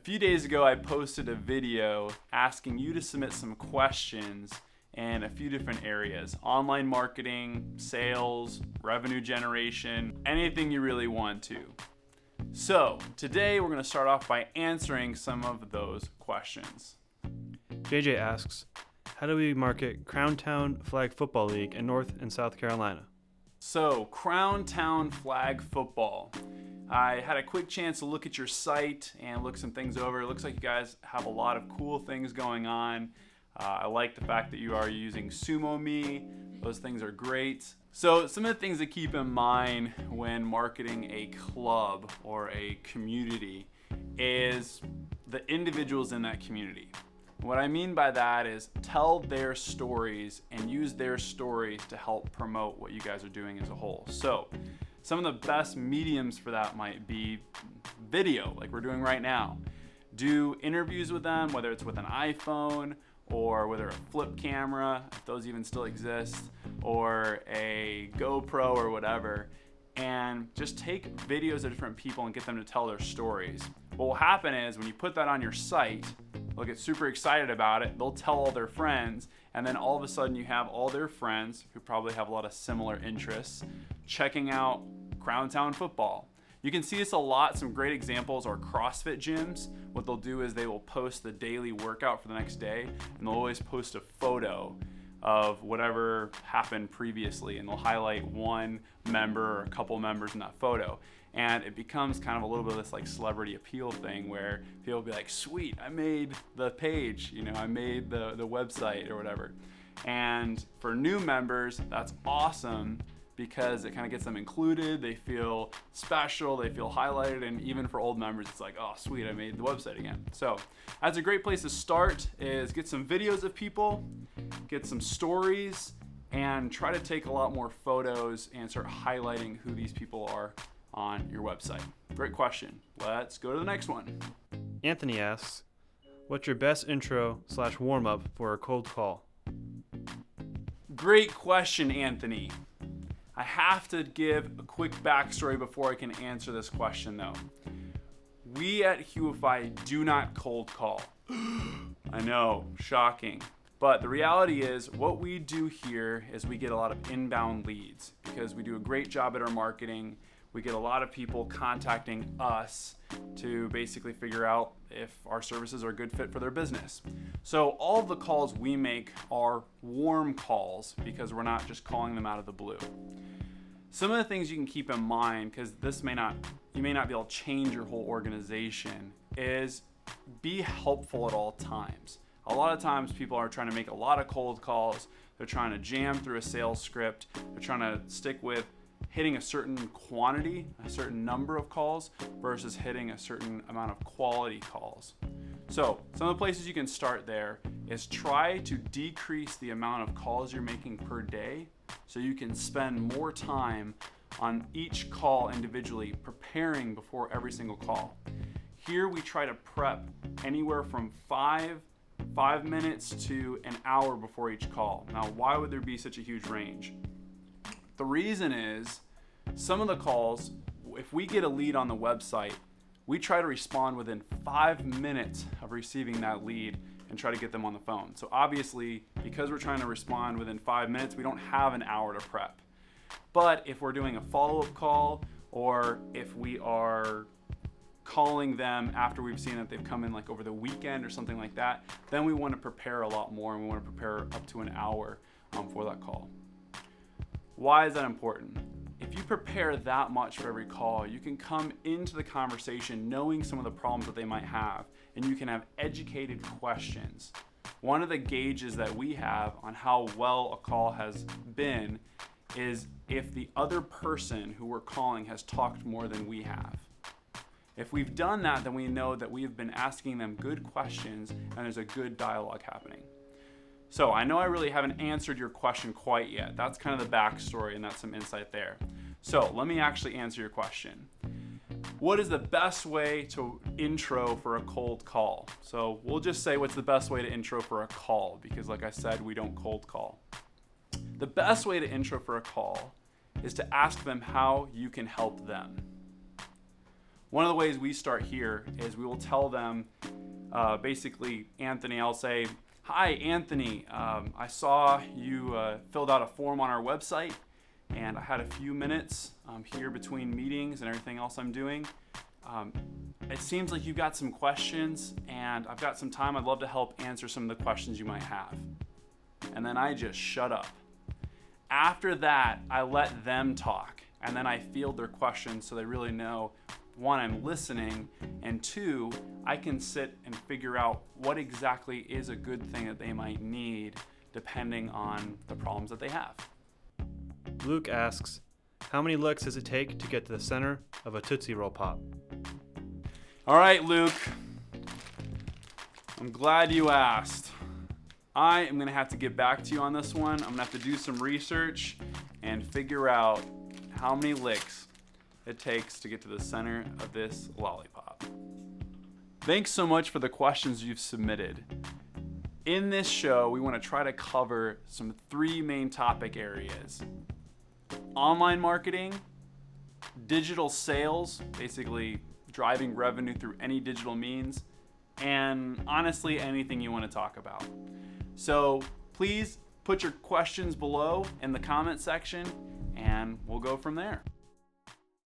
few days ago, I posted a video asking you to submit some questions in a few different areas: online marketing, sales, revenue generation, anything you really want to. So today we're going to start off by answering some of those questions. JJ asks, how do we market Crown Town Flag Football League in North and South Carolina? So, Crown Town Flag Football. I had a quick chance to look at your site and look some things over. It looks like you guys have a lot of cool things going on. I like the fact that you are using SumoMe. Those things are great. So some of the things to keep in mind when marketing a club or a community is the individuals in that community. What I mean by that is tell their stories and use their stories to help promote what you guys are doing as a whole. So some of the best mediums for that might be video, like we're doing right now. Do interviews with them, whether it's with an iPhone or whether a flip camera, if those even still exist, or a GoPro or whatever, and just take videos of different people and get them to tell their stories. What will happen is when you put that on your site, they'll get super excited about it, they'll tell all their friends, and then all of a sudden you have all their friends who probably have a lot of similar interests checking out Crown Town football. You can see this a lot. Some great examples are CrossFit gyms. What they'll do is they will post the daily workout for the next day, and they'll always post a photo of whatever happened previously, and they'll highlight one member or a couple members in that photo. And it becomes kind of a little bit of this like celebrity appeal thing where people will be like, sweet, I made the page, I made the website or whatever. And for new members, that's awesome because it kind of gets them included. They feel special, they feel highlighted, and even for old members, it's like, oh sweet, I made the website again. So that's a great place to start, is get some videos of people, get some stories, and try to take a lot more photos and start highlighting who these people are on your website. Great question. Let's go to the next one. Anthony asks, what's your best intro/warm-up for a cold call? Great question, Anthony. I have to give a quick backstory before I can answer this question though. We at Huify do not cold call. I know, shocking. But the reality is what we do here is we get a lot of inbound leads because we do a great job at our marketing. We get a lot of people contacting us to basically figure out if our services are a good fit for their business. So all of the calls we make are warm calls because we're not just calling them out of the blue. Some of the things you can keep in mind, because you may not be able to change your whole organization, is be helpful at all times. A lot of times people are trying to make a lot of cold calls. They're trying to jam through a sales script. They're trying to stick with hitting a certain quantity, a certain number of calls versus hitting a certain amount of quality calls. So some of the places you can start there is try to decrease the amount of calls you're making per day so you can spend more time on each call individually, preparing before every single call. Here we try to prep anywhere from five minutes to an hour before each call. Now, why would there be such a huge range? The reason is some of the calls, if we get a lead on the website, we try to respond within 5 minutes of receiving that lead and try to get them on the phone. So obviously, because we're trying to respond within 5 minutes, we don't have an hour to prep. But if we're doing a follow-up call, or if we are calling them after we've seen that they've come in like over the weekend or something like that, then we want to prepare a lot more, and we want to prepare up to an hour for that call. Why is that important? If you prepare that much for every call, you can come into the conversation knowing some of the problems that they might have, and you can have educated questions. One of the gauges that we have on how well a call has been is if the other person who we're calling has talked more than we have. If we've done that, then we know that we've been asking them good questions and there's a good dialogue happening. So I know I really haven't answered your question quite yet. That's kind of the backstory, and that's some insight there. So let me actually answer your question. What is the best way to intro for a cold call? So we'll just say what's the best way to intro for a call, because like I said, we don't cold call. The best way to intro for a call is to ask them how you can help them. One of the ways we start here is we will tell them, basically, Anthony, I'll say, "Hi, Anthony, I saw you filled out a form on our website, and I had a few minutes here between meetings and everything else I'm doing. It seems like you've got some questions, and I've got some time. I'd love to help answer some of the questions you might have." And then I just shut up. After that, I let them talk, and then I field their questions so they really know, one, I'm listening, and two, I can sit and figure out what exactly is a good thing that they might need depending on the problems that they have. Luke asks, how many licks does it take to get to the center of a Tootsie Roll Pop? All right, Luke. I'm glad you asked. I am gonna have to get back to you on this one. I'm gonna have to do some research and figure out how many licks it takes to get to the center of this lollipop. Thanks so much for the questions you've submitted. In this show, we want to try to cover some 3 main topic areas: online marketing, digital sales, basically driving revenue through any digital means, and honestly, anything you want to talk about. So please put your questions below in the comment section, and we'll go from there.